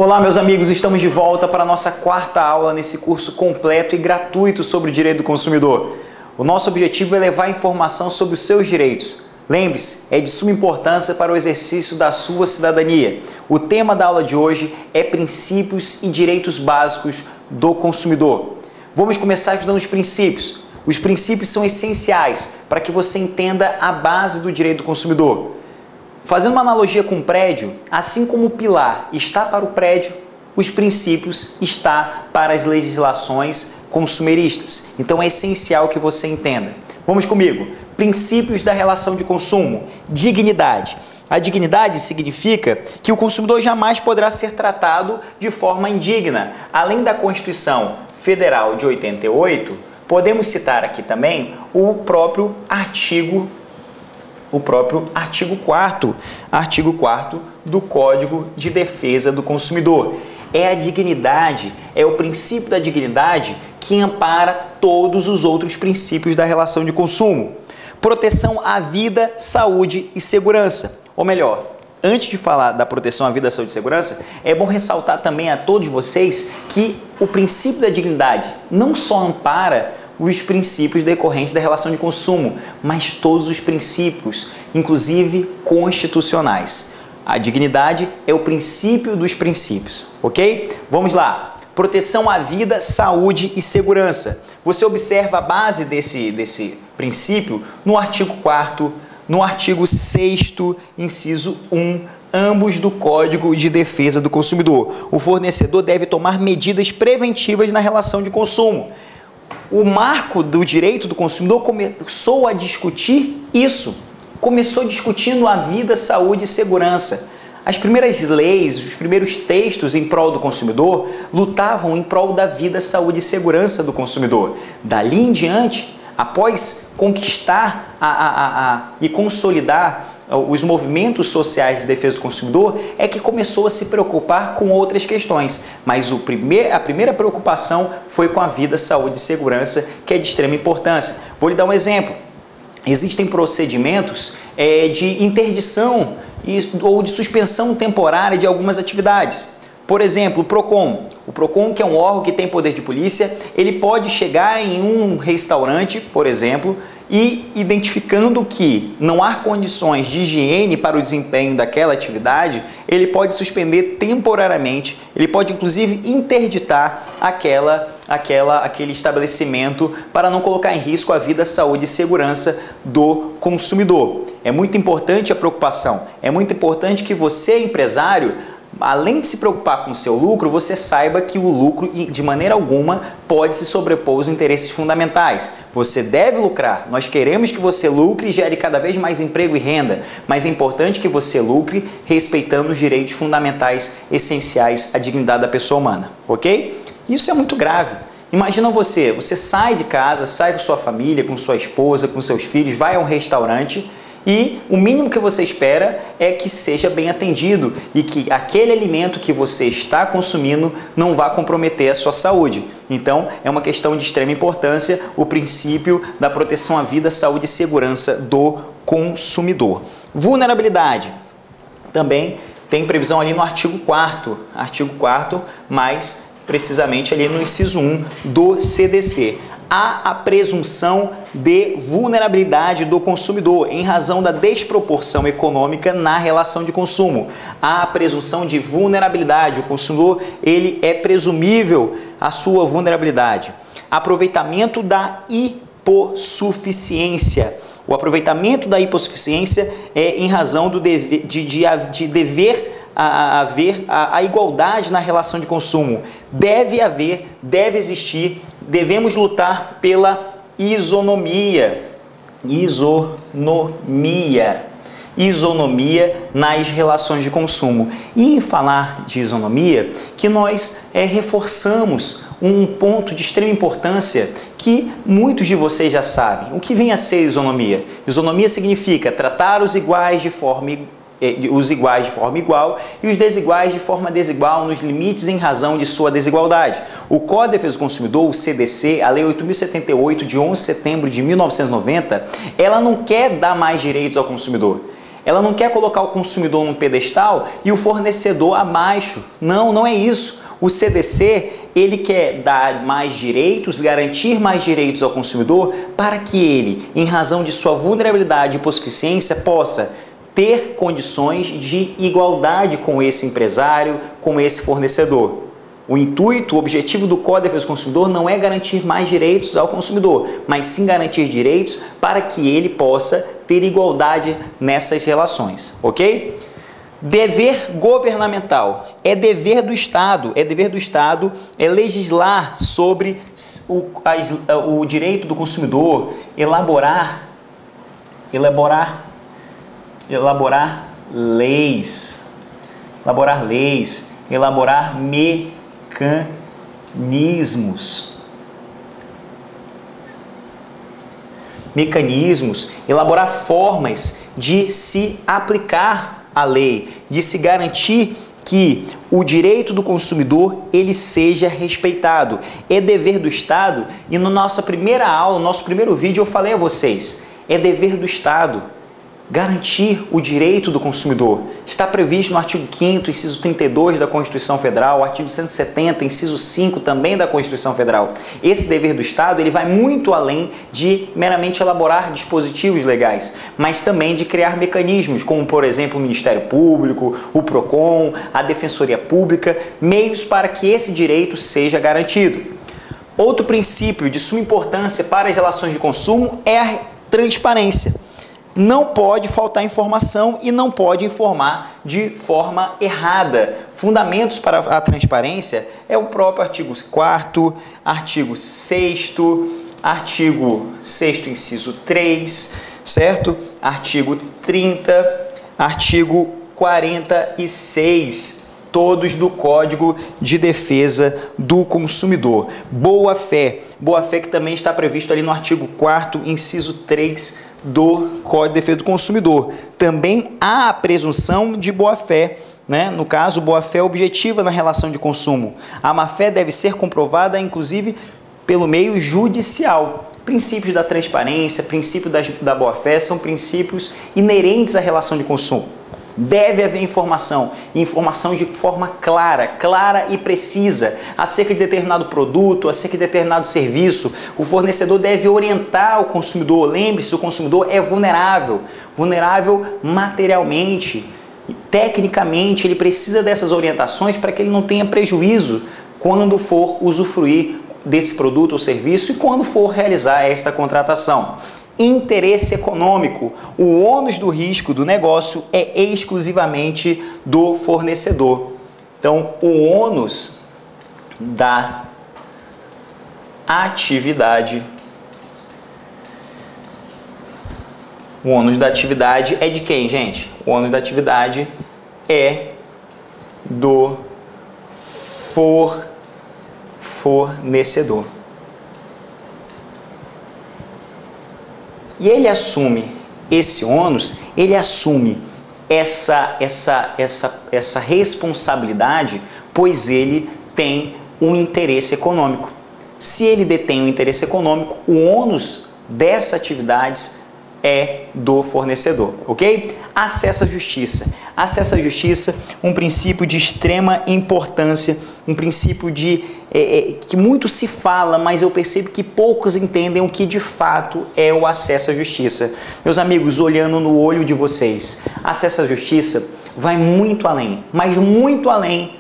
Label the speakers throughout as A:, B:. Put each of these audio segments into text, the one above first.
A: Olá, meus amigos, estamos de volta para a nossa quarta aula nesse curso completo e gratuito sobre o direito do consumidor. O nosso objetivo é levar informação sobre os seus direitos. Lembre-se, é de suma importância para o exercício da sua cidadania. O tema da aula de hoje é princípios e direitos básicos do consumidor. Vamos começar estudando os princípios. Os princípios são essenciais para que você entenda a base do direito do consumidor. Fazendo uma analogia com o prédio, assim como o pilar está para o prédio, os princípios está para as legislações consumeristas. Então é essencial que você entenda. Vamos comigo. Princípios da relação de consumo. Dignidade. A dignidade significa que o consumidor jamais poderá ser tratado de forma indigna. Além da Constituição Federal de 88, podemos citar aqui também o próprio artigo 4º do Código de Defesa do Consumidor. É a dignidade, é o princípio da dignidade que ampara todos os outros princípios da relação de consumo. Proteção à vida, saúde e segurança. Ou melhor, antes de falar da proteção à vida, saúde e segurança, é bom ressaltar também a todos vocês que o princípio da dignidade não só ampara os princípios decorrentes da relação de consumo, mas todos os princípios, inclusive constitucionais. A dignidade é o princípio dos princípios, ok? Vamos lá. Proteção à vida, saúde e segurança. Você observa a base desse princípio no artigo 4º, no artigo 6º, inciso 1, ambos do Código de Defesa do Consumidor. O fornecedor deve tomar medidas preventivas na relação de consumo. O marco do direito do consumidor começou a discutir isso. Começou discutindo a vida, saúde e segurança. As primeiras leis, os primeiros textos em prol do consumidor lutavam em prol da vida, saúde e segurança do consumidor. Dali em diante, após conquistar e consolidar os movimentos sociais de defesa do consumidor, é que começou a se preocupar com outras questões. Mas a primeira preocupação foi com a vida, saúde e segurança, que é de extrema importância. Vou lhe dar um exemplo. Existem procedimentos de interdição ou de suspensão temporária de algumas atividades. Por exemplo, o PROCON. O PROCON, que é um órgão que tem poder de polícia, ele pode chegar em um restaurante, por exemplo, e identificando que não há condições de higiene para o desempenho daquela atividade, ele pode suspender temporariamente, ele pode inclusive interditar aquele estabelecimento para não colocar em risco a vida, saúde e segurança do consumidor. É muito importante a preocupação, é muito importante que você, empresário, além de se preocupar com o seu lucro, você saiba que o lucro, de maneira alguma, pode se sobrepor aos interesses fundamentais. Você deve lucrar. Nós queremos que você lucre e gere cada vez mais emprego e renda, mas é importante que você lucre respeitando os direitos fundamentais essenciais à dignidade da pessoa humana, ok? Isso é muito grave. Imagina você sai de casa, sai com sua família, com sua esposa, com seus filhos, vai a um restaurante e o mínimo que você espera é que seja bem atendido e que aquele alimento que você está consumindo não vá comprometer a sua saúde. Então, é uma questão de extrema importância o princípio da proteção à vida, saúde e segurança do consumidor. Vulnerabilidade. Também tem previsão ali no artigo 4º, mais precisamente ali no inciso 1 do CDC. Há a presunção de vulnerabilidade do consumidor em razão da desproporção econômica na relação de consumo. Há a presunção de vulnerabilidade, o consumidor ele é presumível a sua vulnerabilidade. Aproveitamento da hipossuficiência. O aproveitamento da hipossuficiência é em razão do dever haver a igualdade na relação de consumo. Deve existir, devemos lutar pela isonomia nas relações de consumo. E em falar de isonomia, que nós reforçamos um ponto de extrema importância que muitos de vocês já sabem. O que vem a ser isonomia? Isonomia significa tratar os iguais de forma igual e os desiguais de forma desigual nos limites em razão de sua desigualdade. O Código de Defesa do Consumidor, o CDC, a Lei 8.078 de 11 de setembro de 1990, ela não quer dar mais direitos ao consumidor. Ela não quer colocar o consumidor num pedestal e o fornecedor abaixo. Não, não é isso. O CDC, ele quer dar mais direitos, garantir mais direitos ao consumidor para que ele, em razão de sua vulnerabilidade e hipossuficiência, possa ter condições de igualdade com esse empresário, com esse fornecedor. O intuito, o objetivo do Código de Defesa do Consumidor não é garantir mais direitos ao consumidor, mas sim garantir direitos para que ele possa ter igualdade nessas relações, ok? Dever governamental. É dever do Estado legislar sobre o direito do consumidor, elaborar leis, elaborar mecanismos, elaborar formas de se aplicar a lei, de se garantir que o direito do consumidor ele seja respeitado. É dever do Estado, e na nossa primeira aula, no nosso primeiro vídeo eu falei a vocês, é dever do Estado garantir o direito do consumidor. Está previsto no artigo 5º, inciso 32 da Constituição Federal, artigo 170, inciso 5 também da Constituição Federal. Esse dever do Estado ele vai muito além de meramente elaborar dispositivos legais, mas também de criar mecanismos, como por exemplo o Ministério Público, o PROCON, a Defensoria Pública, meios para que esse direito seja garantido. Outro princípio de suma importância para as relações de consumo é a transparência. Não pode faltar informação e não pode informar de forma errada. Fundamentos para a transparência é o próprio artigo 4º, artigo 6º, artigo 6º, inciso 3, certo? Artigo 30, artigo 46, todos do Código de Defesa do Consumidor. Boa-fé que também está previsto ali no artigo 4º, inciso 3 do Código de Defesa do Consumidor. Também há a presunção de boa-fé, né? No caso, boa-fé objetiva na relação de consumo. A má-fé deve ser comprovada, inclusive, pelo meio judicial. Princípios da transparência, princípios da boa-fé são princípios inerentes à relação de consumo. Deve haver informação de forma clara e precisa, acerca de determinado produto, acerca de determinado serviço. O fornecedor deve orientar o consumidor. Lembre-se, o consumidor é vulnerável materialmente, tecnicamente, ele precisa dessas orientações para que ele não tenha prejuízo quando for usufruir desse produto ou serviço e quando for realizar esta contratação. Interesse econômico. O ônus do risco do negócio é exclusivamente do fornecedor. Então, o ônus da atividade, é de quem, gente? O ônus da atividade é do fornecedor. E ele assume esse ônus, ele assume essa responsabilidade, pois ele tem um interesse econômico. Se ele detém um interesse econômico, o ônus dessas atividades é do fornecedor, ok? Acesso à justiça. Acesso à justiça, um princípio de extrema importância, um princípio que muito se fala, mas eu percebo que poucos entendem o que de fato é o acesso à justiça. Meus amigos, olhando no olho de vocês, acesso à justiça vai muito além, mas muito além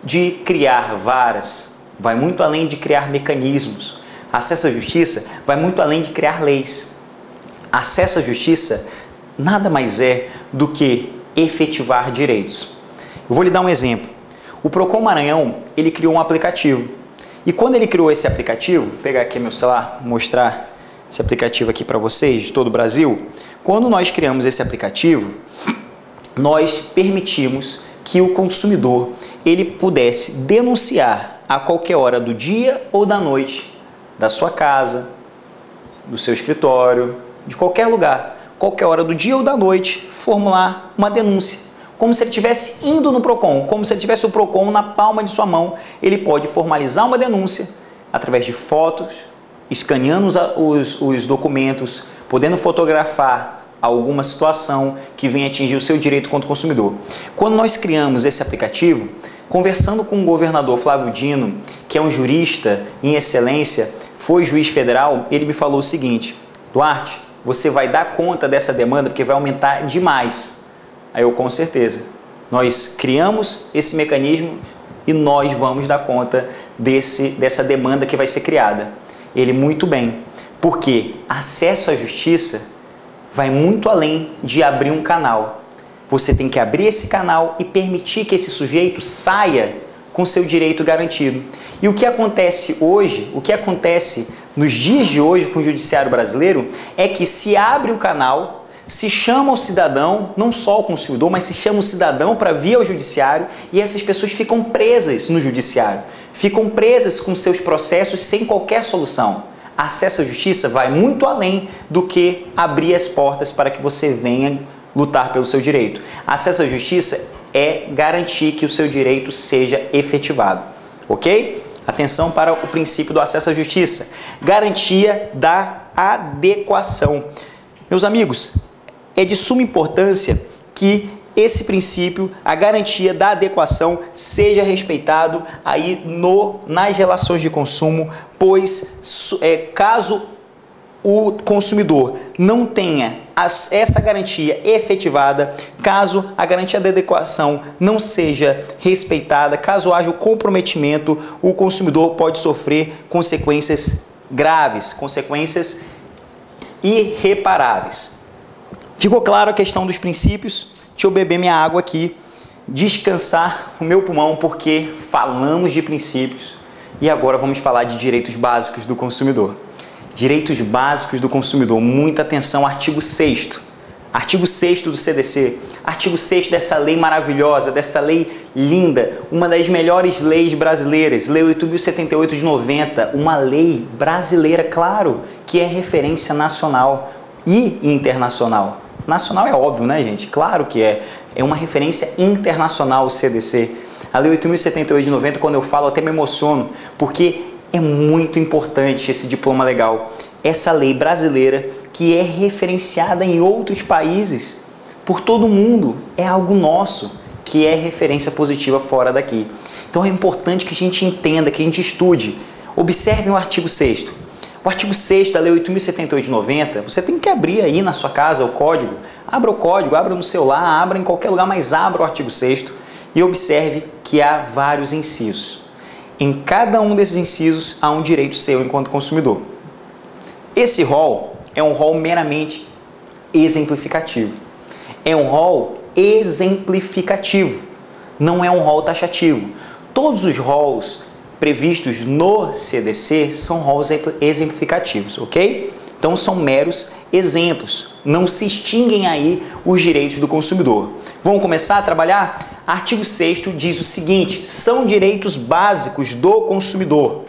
A: de criar varas, vai muito além de criar mecanismos. Acesso à justiça vai muito além de criar leis. Acesso à justiça nada mais é do que efetivar direitos. Eu vou lhe dar um exemplo. O PROCON Maranhão, ele criou um aplicativo. E quando ele criou esse aplicativo, vou pegar aqui meu celular, mostrar esse aplicativo aqui para vocês, de todo o Brasil. Quando nós criamos esse aplicativo, nós permitimos que o consumidor ele pudesse denunciar a qualquer hora do dia ou da noite, da sua casa, do seu escritório, de qualquer lugar, qualquer hora do dia ou da noite, formular uma denúncia. Como se ele estivesse indo no PROCON, como se ele tivesse o PROCON na palma de sua mão. Ele pode formalizar uma denúncia através de fotos, escaneando os documentos, podendo fotografar alguma situação que venha atingir o seu direito quanto consumidor. Quando nós criamos esse aplicativo, conversando com o governador Flávio Dino, que é um jurista em excelência, foi juiz federal, ele me falou o seguinte: Duarte, você vai dar conta dessa demanda porque vai aumentar demais. Aí eu, com certeza, nós criamos esse mecanismo e nós vamos dar conta dessa demanda que vai ser criada. Ele, muito bem, porque acesso à justiça vai muito além de abrir um canal. Você tem que abrir esse canal e permitir que esse sujeito saia com seu direito garantido. E o que acontece hoje, o que acontece nos dias de hoje com o judiciário brasileiro é que se abre o canal, se chama o cidadão, não só o consumidor, mas se chama o cidadão para vir ao judiciário e essas pessoas ficam presas no judiciário, ficam presas com seus processos sem qualquer solução. Acesso à justiça vai muito além do que abrir as portas para que você venha lutar pelo seu direito. Acesso à justiça é garantir que o seu direito seja efetivado, ok? Atenção para o princípio do acesso à justiça. Garantia da adequação. Meus amigos, é de suma importância que esse princípio, a garantia da adequação, seja respeitado aí nas relações de consumo, pois caso o consumidor não tenha essa garantia efetivada, caso a garantia da adequação não seja respeitada, caso haja o comprometimento, o consumidor pode sofrer consequências graves, consequências irreparáveis. Ficou claro a questão dos princípios? Deixa eu beber minha água aqui, descansar o meu pulmão, porque falamos de princípios e agora vamos falar de direitos básicos do consumidor. Direitos básicos do consumidor, muita atenção, artigo 6º. Artigo 6º do CDC, artigo 6º dessa lei maravilhosa, dessa lei linda, uma das melhores leis brasileiras, Lei 8.078 de 90, uma lei brasileira, claro, que é referência nacional e internacional. Nacional é óbvio, né, gente? Claro que é. É uma referência internacional o CDC. A Lei 8.078 de 90, quando eu falo, até me emociono, porque é muito importante esse diploma legal. Essa lei brasileira que é referenciada em outros países, por todo o mundo, é algo nosso, que é referência positiva fora daqui. Então é importante que a gente entenda, que a gente estude. Observem o artigo 6º. O artigo 6º da Lei 8.078 de 90, você tem que abrir aí na sua casa o código. Abra o código, abra no celular, abra em qualquer lugar, mas abra o artigo 6º e observe que há vários incisos. Em cada um desses incisos há um direito seu enquanto consumidor. Esse rol é um rol meramente exemplificativo. É um rol exemplificativo, não é um rol taxativo. Todos os rols previstos no CDC são rols exemplificativos, ok? Então são meros exemplos, não se extinguem aí os direitos do consumidor. Vamos começar a trabalhar? Artigo 6º diz o seguinte: são direitos básicos do consumidor.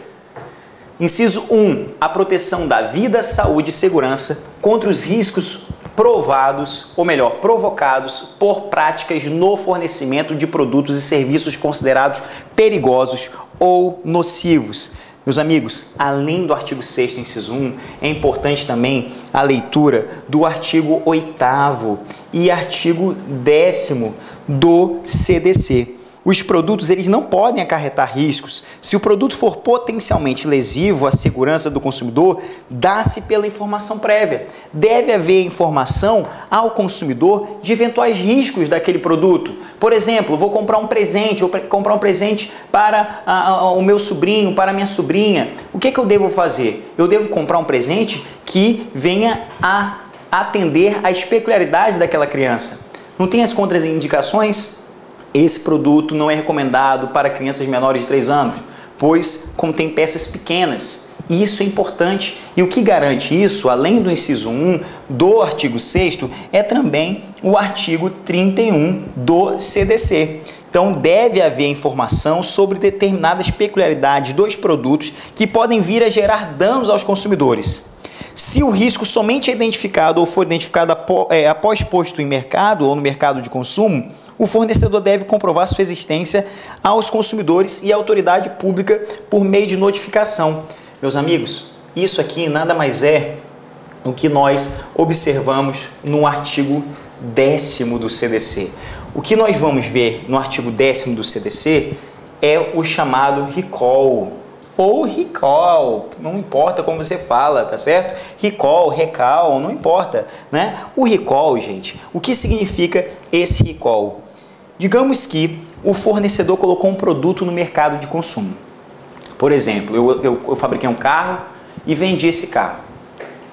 A: Inciso 1, a proteção da vida, saúde e segurança contra os riscos provados, ou melhor, provocados por práticas no fornecimento de produtos e serviços considerados perigosos ou nocivos. Meus amigos, além do artigo 6º, inciso 1, é importante também a leitura do artigo 8º e artigo 10º do CDC. Os produtos eles não podem acarretar riscos. Se o produto for potencialmente lesivo à segurança do consumidor, dá-se pela informação prévia. Deve haver informação ao consumidor de eventuais riscos daquele produto. Por exemplo, vou comprar um presente para o meu sobrinho, para a minha sobrinha. O que eu devo fazer? Eu devo comprar um presente que venha a atender às peculiaridades daquela criança. Não tem as contraindicações? Esse produto não é recomendado para crianças menores de 3 anos, pois contém peças pequenas. E isso é importante. E o que garante isso, além do inciso 1 do artigo 6º, é também o artigo 31 do CDC. Então, deve haver informação sobre determinadas peculiaridades dos produtos que podem vir a gerar danos aos consumidores. Se o risco somente é identificado ou for identificado após posto em mercado ou no mercado de consumo, o fornecedor deve comprovar sua existência aos consumidores e à autoridade pública por meio de notificação. Meus amigos, isso aqui nada mais é o que nós observamos no artigo 10º do CDC. O que nós vamos ver no artigo 10º do CDC é o chamado recall, ou recall, não importa como você fala, tá certo? Recall, não importa, né? O recall, gente, o que significa esse recall? Digamos que o fornecedor colocou um produto no mercado de consumo. Por exemplo, eu fabriquei um carro e vendi esse carro.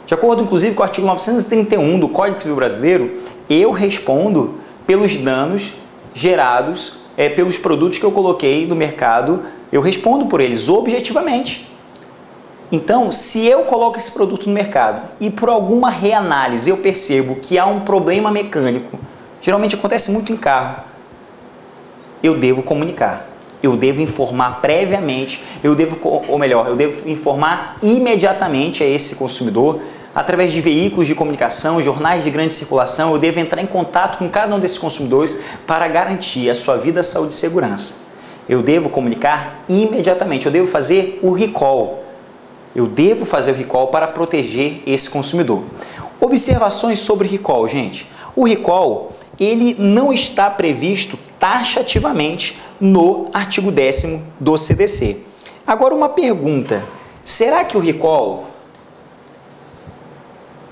A: De acordo, inclusive, com o artigo 931 do Código Civil Brasileiro, eu respondo pelos danos gerados pelos produtos que eu coloquei no mercado, eu respondo por eles objetivamente. Então, se eu coloco esse produto no mercado e por alguma reanálise eu percebo que há um problema mecânico, geralmente acontece muito em carro, eu devo comunicar, eu devo informar previamente, eu devo informar imediatamente a esse consumidor, através de veículos de comunicação, jornais de grande circulação, eu devo entrar em contato com cada um desses consumidores para garantir a sua vida, saúde e segurança. Eu devo comunicar imediatamente, eu devo fazer o recall. Eu devo fazer o recall para proteger esse consumidor. Observações sobre recall, gente. O recall, ele não está previsto taxativamente no artigo 10º do CDC. Agora uma pergunta, será que o recall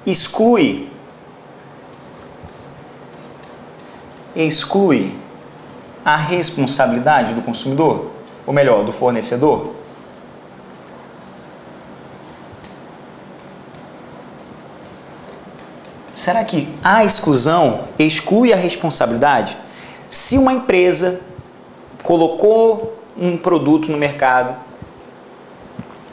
A: exclui a responsabilidade do consumidor? Ou melhor, do fornecedor? Será que a exclusão exclui a responsabilidade? Se uma empresa colocou um produto no mercado,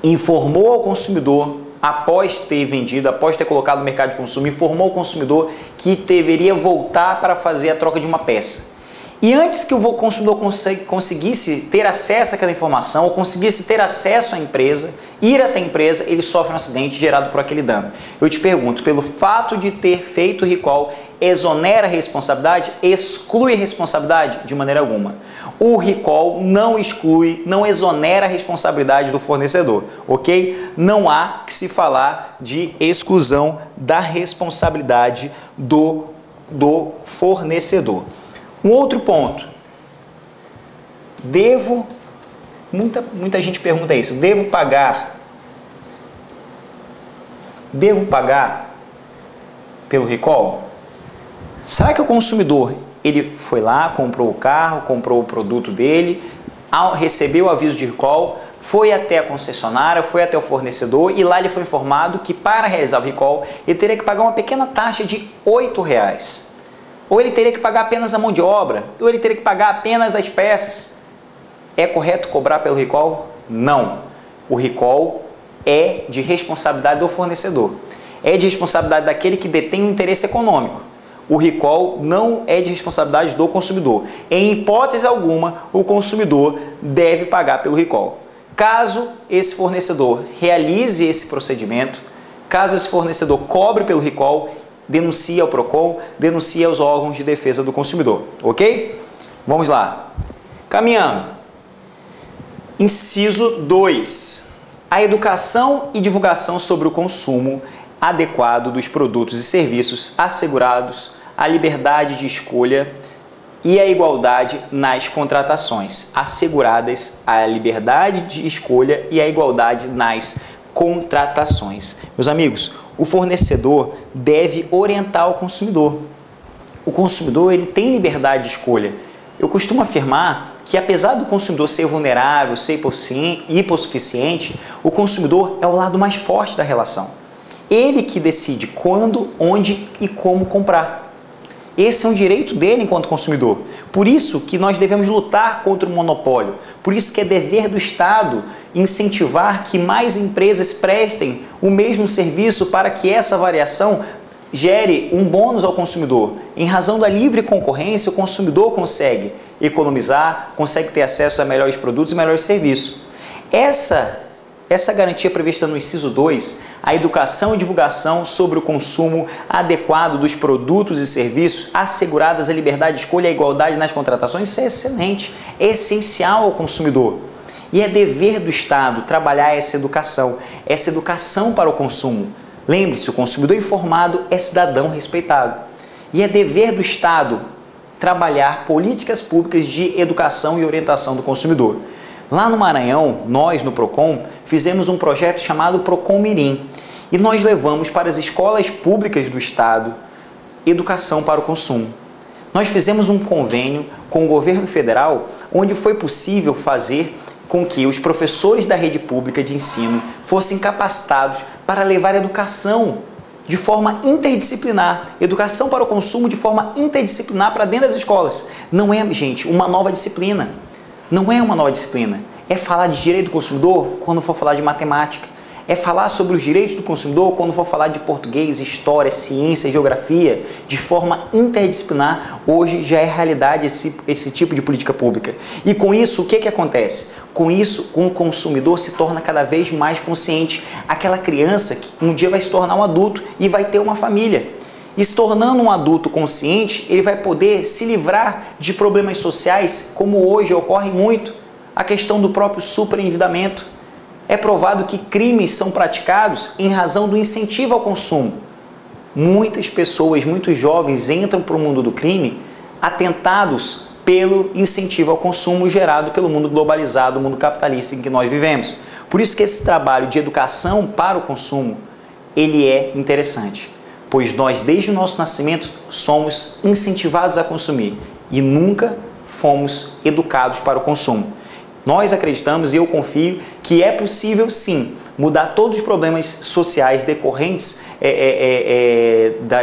A: informou ao consumidor, após ter vendido, após ter colocado no mercado de consumo, informou o consumidor que deveria voltar para fazer a troca de uma peça. E antes que o consumidor conseguisse ter acesso àquela informação, ou conseguisse ter acesso à empresa, ir até a empresa, ele sofre um acidente gerado por aquele dano. Eu te pergunto, pelo fato de ter feito o recall, exonera a responsabilidade? Exclui a responsabilidade? De maneira alguma. O recall não exclui, não exonera a responsabilidade do fornecedor, ok? Não há que se falar de exclusão da responsabilidade do fornecedor. Um outro ponto, muita gente pergunta isso, devo pagar pelo recall? Será que o consumidor, ele foi lá, comprou o carro, comprou o produto dele, recebeu o aviso de recall, foi até a concessionária, foi até o fornecedor e lá ele foi informado que para realizar o recall ele teria que pagar uma pequena taxa de R$8. Ou ele teria que pagar apenas a mão de obra, ou ele teria que pagar apenas as peças. É correto cobrar pelo recall? Não. O recall é de responsabilidade do fornecedor. É de responsabilidade daquele que detém um interesse econômico. O recall não é de responsabilidade do consumidor. Em hipótese alguma, o consumidor deve pagar pelo recall. Caso esse fornecedor realize esse procedimento, caso esse fornecedor cobre pelo recall, denuncie ao PROCON, denuncie aos órgãos de defesa do consumidor, ok? Vamos lá. Caminhando. Inciso 2. A educação e divulgação sobre o consumo adequado dos produtos e serviços assegurados, a liberdade de escolha e a igualdade nas contratações. Asseguradas a liberdade de escolha e a igualdade nas contratações. Meus amigos, o fornecedor deve orientar o consumidor. O consumidor, ele tem liberdade de escolha. Eu costumo afirmar que, apesar do consumidor ser vulnerável, ser hipossuficiente, o consumidor é o lado mais forte da relação. Ele que decide quando, onde e como comprar. Esse é um direito dele enquanto consumidor. Por isso que nós devemos lutar contra o monopólio. Por isso que é dever do Estado incentivar que mais empresas prestem o mesmo serviço para que essa variação gere um bônus ao consumidor. Em razão da livre concorrência, o consumidor consegue economizar, consegue ter acesso a melhores produtos e melhores serviços. Essa garantia prevista no inciso 2, a educação e divulgação sobre o consumo adequado dos produtos e serviços, asseguradas a liberdade de escolha e a igualdade nas contratações, isso é excelente, é essencial ao consumidor. E é dever do Estado trabalhar essa educação para o consumo. Lembre-se, o consumidor informado é cidadão respeitado. E é dever do Estado trabalhar políticas públicas de educação e orientação do consumidor. Lá no Maranhão, nós no Procon fizemos um projeto chamado Procon Mirim e nós levamos para as escolas públicas do Estado educação para o consumo. Nós fizemos um convênio com o governo federal onde foi possível fazer com que os professores da rede pública de ensino fossem capacitados para levar educação de forma interdisciplinar, educação para o consumo de forma interdisciplinar para dentro das escolas. Não é, gente, uma nova disciplina. Não é uma nova disciplina. É falar de direito do consumidor quando for falar de matemática. É falar sobre os direitos do consumidor quando for falar de português, história, ciência, geografia, de forma interdisciplinar. Hoje já é realidade esse tipo de política pública. E com isso, o que acontece? Com isso, o consumidor se torna cada vez mais consciente. Aquela criança que um dia vai se tornar um adulto e vai ter uma família. E se tornando um adulto consciente, ele vai poder se livrar de problemas sociais, como hoje ocorre muito, a questão do próprio superendividamento. É provado que crimes são praticados em razão do incentivo ao consumo. Muitas pessoas, muitos jovens entram para o mundo do crime atentados pelo incentivo ao consumo gerado pelo mundo globalizado, o mundo capitalista em que nós vivemos. Por isso que esse trabalho de educação para o consumo, ele é interessante, pois nós, desde o nosso nascimento, somos incentivados a consumir e nunca fomos educados para o consumo. Nós acreditamos e eu confio que é possível sim mudar todos os problemas sociais decorrentes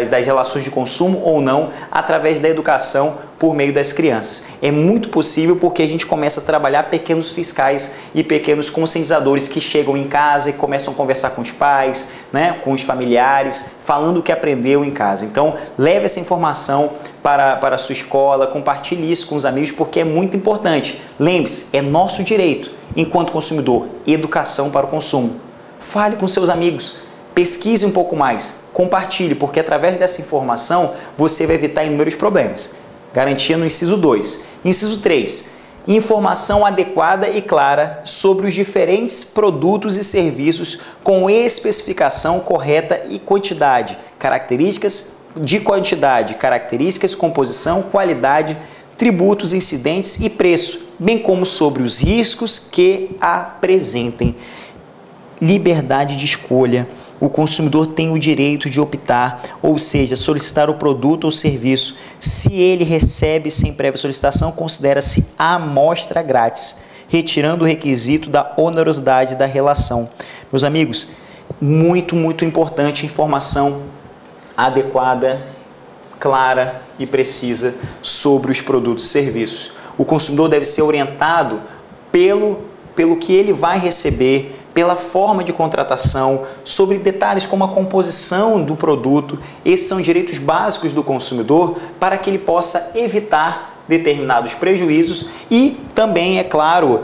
A: das relações de consumo ou não através da educação por meio das crianças. É muito possível porque a gente começa a trabalhar pequenos fiscais e pequenos conscientizadores que chegam em casa e começam a conversar com os pais, né, com os familiares, falando o que aprendeu em casa. Então, leve essa informação para a sua escola, compartilhe isso com os amigos porque é muito importante. Lembre-se, é nosso direito, enquanto consumidor, educação para o consumo. Fale com seus amigos, pesquise um pouco mais, compartilhe, porque através dessa informação você vai evitar inúmeros problemas. Garantia no inciso 2. Inciso 3. Informação adequada e clara sobre os diferentes produtos e serviços com especificação correta e quantidade, características de quantidade, características, composição, qualidade, tributos, incidentes e preço, bem como sobre os riscos que apresentem. Liberdade de escolha. O consumidor tem o direito de optar, ou seja, solicitar o produto ou serviço. Se ele recebe sem prévia solicitação, considera-se amostra grátis, retirando o requisito da onerosidade da relação. Meus amigos, muito importante informação adequada, clara e precisa sobre os produtos e serviços. O consumidor deve ser orientado pelo que ele vai receber, pela forma de contratação, sobre detalhes como a composição do produto. Esses são direitos básicos do consumidor para que ele possa evitar determinados prejuízos e também, é claro,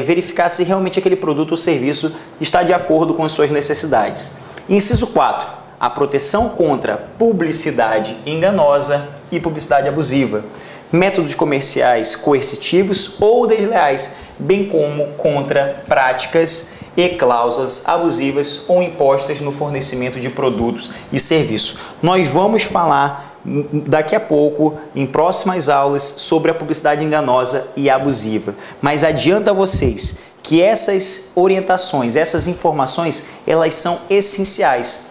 A: verificar se realmente aquele produto ou serviço está de acordo com as suas necessidades. Inciso 4. A proteção contra publicidade enganosa e publicidade abusiva. Métodos comerciais coercitivos ou desleais, bem como contra práticas e cláusulas abusivas ou impostas no fornecimento de produtos e serviços. Nós vamos falar daqui a pouco, em próximas aulas, sobre a publicidade enganosa e abusiva. Mas adianto a vocês que essas orientações, essas informações, elas são essenciais.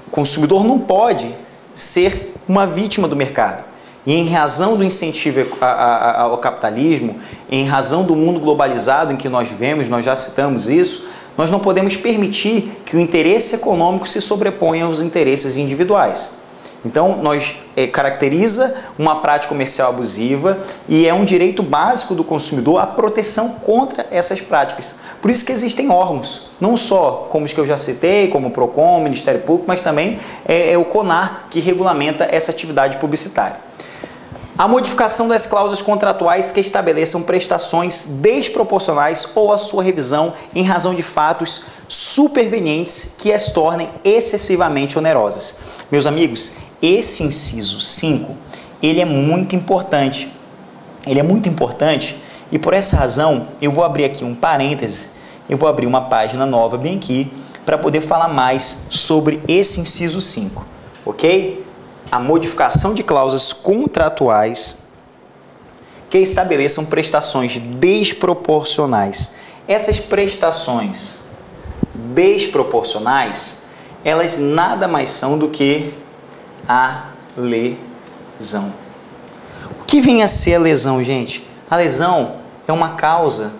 A: O consumidor não pode ser uma vítima do mercado. E em razão do incentivo ao capitalismo, em razão do mundo globalizado em que nós vivemos, nós já citamos isso, nós não podemos permitir que o interesse econômico se sobreponha aos interesses individuais. Então, nós caracteriza uma prática comercial abusiva e é um direito básico do consumidor a proteção contra essas práticas. Por isso que existem órgãos, não só como os que eu já citei, como o Procon, o Ministério Público, mas também o CONAR, que regulamenta essa atividade publicitária. A modificação das cláusulas contratuais que estabeleçam prestações desproporcionais ou a sua revisão em razão de fatos supervenientes que as tornem excessivamente onerosas. Meus amigos, esse inciso 5, ele é muito importante. Ele é muito importante e por essa razão eu vou abrir aqui um parêntese, eu vou abrir uma página nova bem aqui para poder falar mais sobre esse inciso 5, ok? A modificação de cláusulas contratuais que estabeleçam prestações desproporcionais. Essas prestações desproporcionais, elas nada mais são do que a lesão. O que vem a ser a lesão, gente? A lesão é uma causa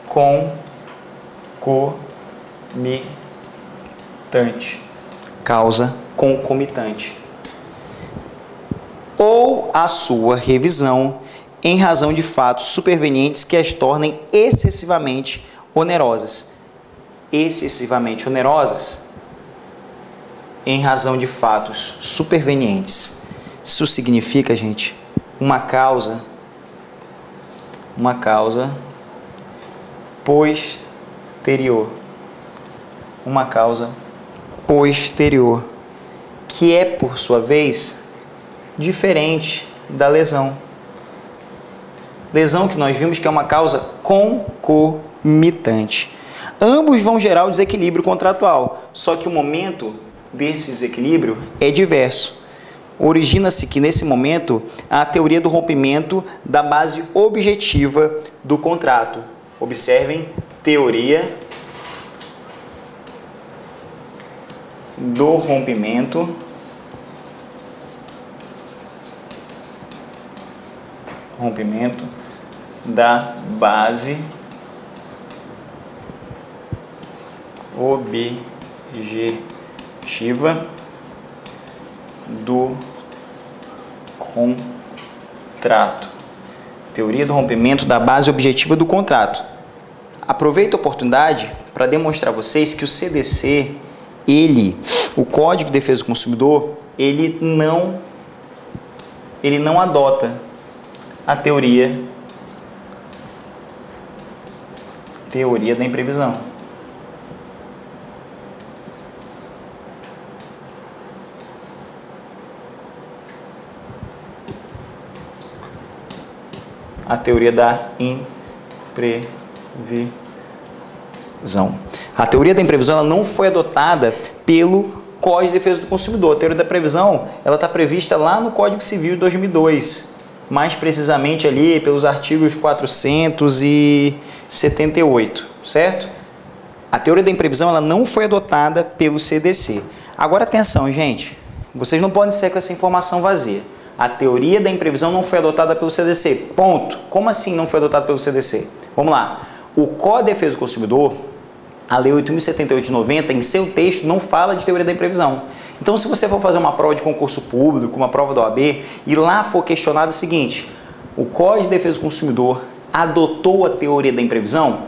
A: concomitante. Causa concomitante. Ou a sua revisão em razão de fatos supervenientes que as tornem excessivamente onerosas. Excessivamente onerosas em razão de fatos supervenientes. Isso significa, gente, uma causa posterior. Uma causa posterior, que é, por sua vez, diferente da lesão. Lesão que nós vimos que é uma causa concomitante. Ambos vão gerar o desequilíbrio contratual, só que o momento desse desequilíbrio é diverso. Origina-se que, nesse momento, a teoria do rompimento da base objetiva do contrato. Observem, teoria do rompimento da base objetiva do contrato. Teoria do rompimento da base objetiva do contrato. Aproveito a oportunidade para demonstrar a vocês que o CDC, o Código de Defesa do Consumidor, ele não adota a teoria da imprevisão. A teoria da imprevisão. A teoria da imprevisão ela não foi adotada pelo Código de Defesa do Consumidor. A teoria da previsão ela está prevista lá no Código Civil de 2002, mais precisamente ali pelos artigos 478, certo? A teoria da imprevisão ela não foi adotada pelo CDC. Agora atenção, gente, vocês não podem sair com essa informação vazia. A teoria da imprevisão não foi adotada pelo CDC, ponto. Como assim não foi adotada pelo CDC? Vamos lá. O Código de Defesa do Consumidor, a Lei 8.078 de 90, em seu texto não fala de teoria da imprevisão. Então, se você for fazer uma prova de concurso público, uma prova da OAB, e lá for questionado o seguinte: o Código de Defesa do Consumidor adotou a teoria da imprevisão?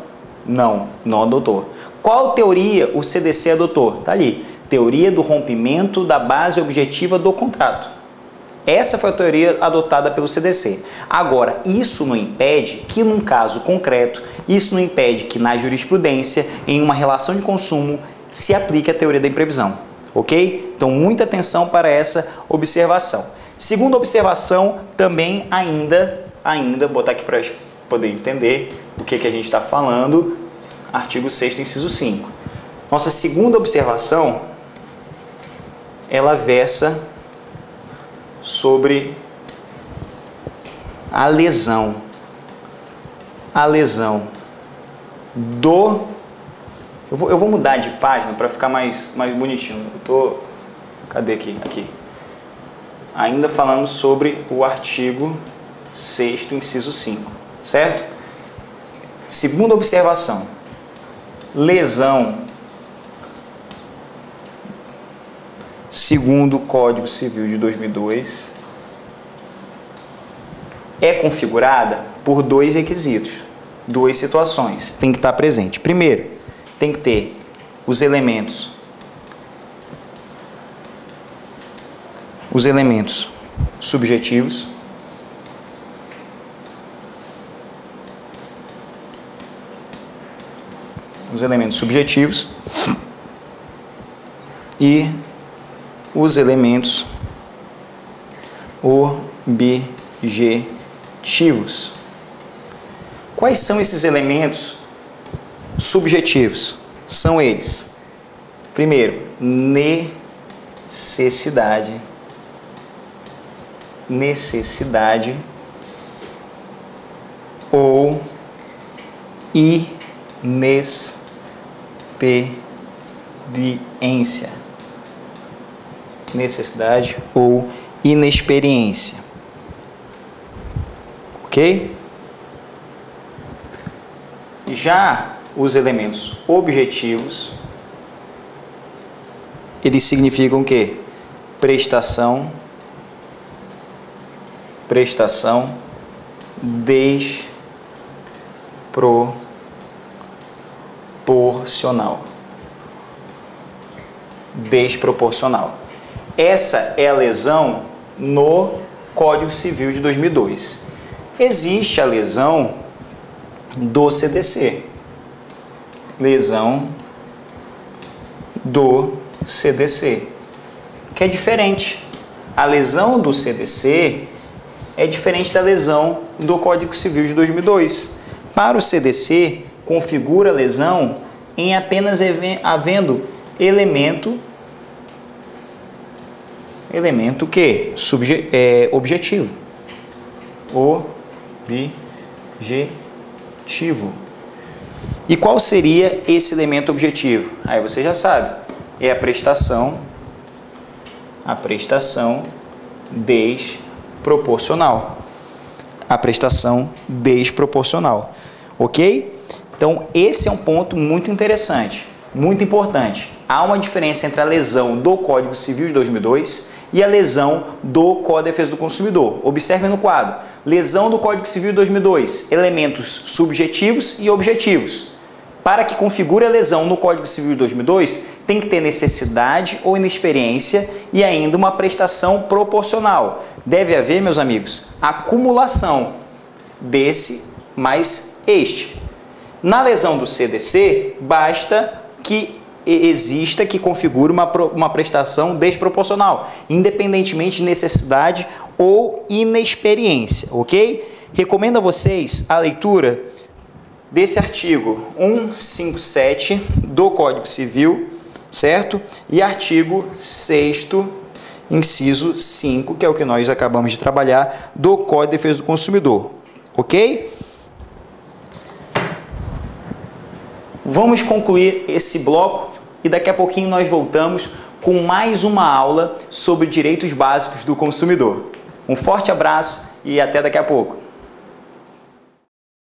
A: Não, não adotou. Qual teoria o CDC adotou? Está ali. Teoria do rompimento da base objetiva do contrato. Essa foi a teoria adotada pelo CDC. Agora, isso não impede que, num caso concreto, isso não impede que na jurisprudência, em uma relação de consumo, se aplique a teoria da imprevisão. Ok? Então, muita atenção para essa observação. Segunda observação, também ainda vou botar aqui para poder entender o que a gente está falando, artigo 6º, inciso 5. Nossa segunda observação, ela versa sobre a lesão. A lesão do... Eu vou mudar de página para ficar mais bonitinho. Cadê aqui? Aqui. Ainda falando sobre o artigo 6º, inciso 5. Certo? Segunda observação. Lesão, segundo o Código Civil de 2002, é configurada por dois requisitos, duas situações. Tem que estar presente. Primeiro, tem que ter os elementos subjetivos, e os elementos objetivos. Quais são esses elementos subjetivos são eles. Primeiro, necessidade ou inexperiência. Necessidade ou inexperiência. Ok? Já os elementos objetivos, eles significam o quê? Prestação desproporcional. Essa é a lesão no Código Civil de 2002. Existe a lesão do CDC. Lesão do CDC, que é diferente. A lesão do CDC é diferente da lesão do Código Civil de 2002. Para o CDC, configura a lesão em apenas havendo elemento que? Objetivo. Objetivo. E qual seria esse elemento objetivo? Aí você já sabe. É a prestação desproporcional. A prestação desproporcional. Ok? Então, esse é um ponto muito interessante, muito importante. Há uma diferença entre a lesão do Código Civil de 2002 e a lesão do Código de Defesa do Consumidor. Observe no quadro. Lesão do Código Civil de 2002, elementos subjetivos e objetivos. Para que configure a lesão no Código Civil de 2002, tem que ter necessidade ou inexperiência e ainda uma prestação proporcional. Deve haver, meus amigos, acumulação desse mais este. Na lesão do CDC, basta que exista, que configure uma prestação desproporcional, independentemente de necessidade ou inexperiência, ok? Recomendo a vocês a leitura desse artigo 157 do Código Civil, certo? E artigo 6º, inciso 5, que é o que nós acabamos de trabalhar, do Código de Defesa do Consumidor, ok? Vamos concluir esse bloco e daqui a pouquinho nós voltamos com mais uma aula sobre direitos básicos do consumidor. Um forte abraço e até daqui a pouco.